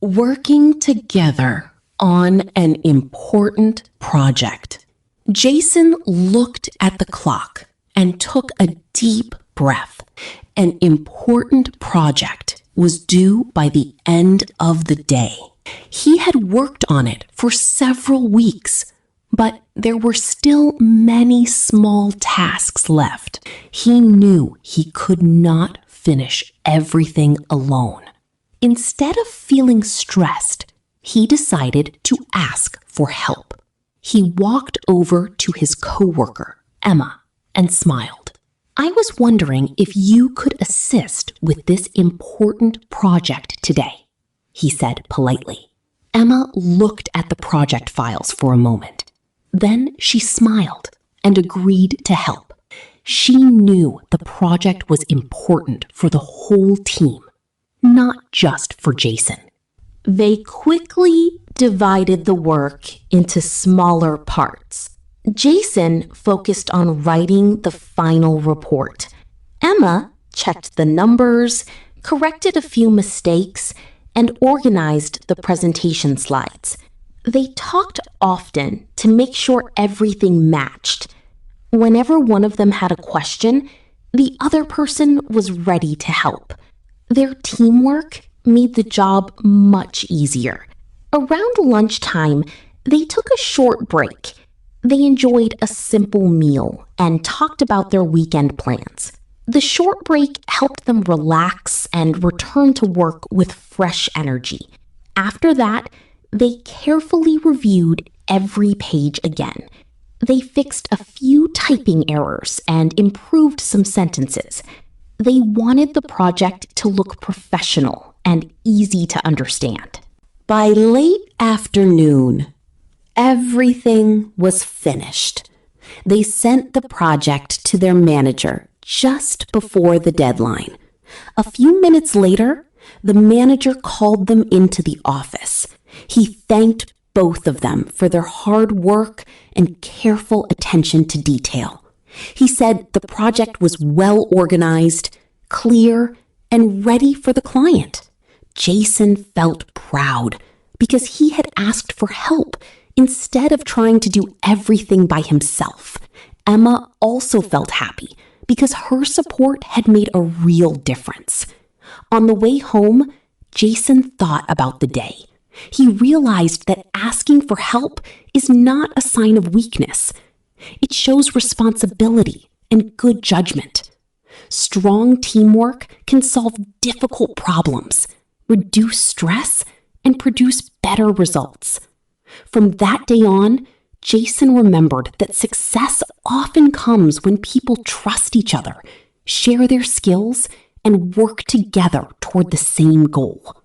Working together on an important project. Jason looked at the clock and took a deep breath. An important project was due by the end of the day. He had worked on it for several weeks, but there were still many small tasks left. He knew he could not finish everything alone. Instead of feeling stressed, he decided to ask for help. He walked over to his coworker, Emma, and smiled. "I was wondering if you could assist with this important project today," he said politely. Emma looked at the project files for a moment. Then she smiled and agreed to help. She knew the project was important for the whole team, not just for Jason. They quickly divided the work into smaller parts. Jason focused on writing the final report. Emma checked the numbers, corrected a few mistakes, and organized the presentation slides. They talked often to make sure everything matched. Whenever one of them had a question, the other person was ready to help. Their teamwork made the job much easier. Around lunchtime, they took a short break. They enjoyed a simple meal and talked about their weekend plans. The short break helped them relax and return to work with fresh energy. After that, they carefully reviewed every page again. They fixed a few typing errors and improved some sentences. They wanted the project to look professional and easy to understand. By late afternoon, everything was finished. They sent the project to their manager just before the deadline. A few minutes later, the manager called them into the office. He thanked both of them for their hard work and careful attention to detail. He said the project was well organized, clear, and ready for the client. Jason felt proud because he had asked for help instead of trying to do everything by himself. Emma also felt happy because her support had made a real difference. On the way home, Jason thought about the day. He realized that asking for help is not a sign of weakness. It shows responsibility and good judgment. Strong teamwork can solve difficult problems, reduce stress, and produce better results. From that day on, Jason remembered that success often comes when people trust each other, share their skills, and work together toward the same goal.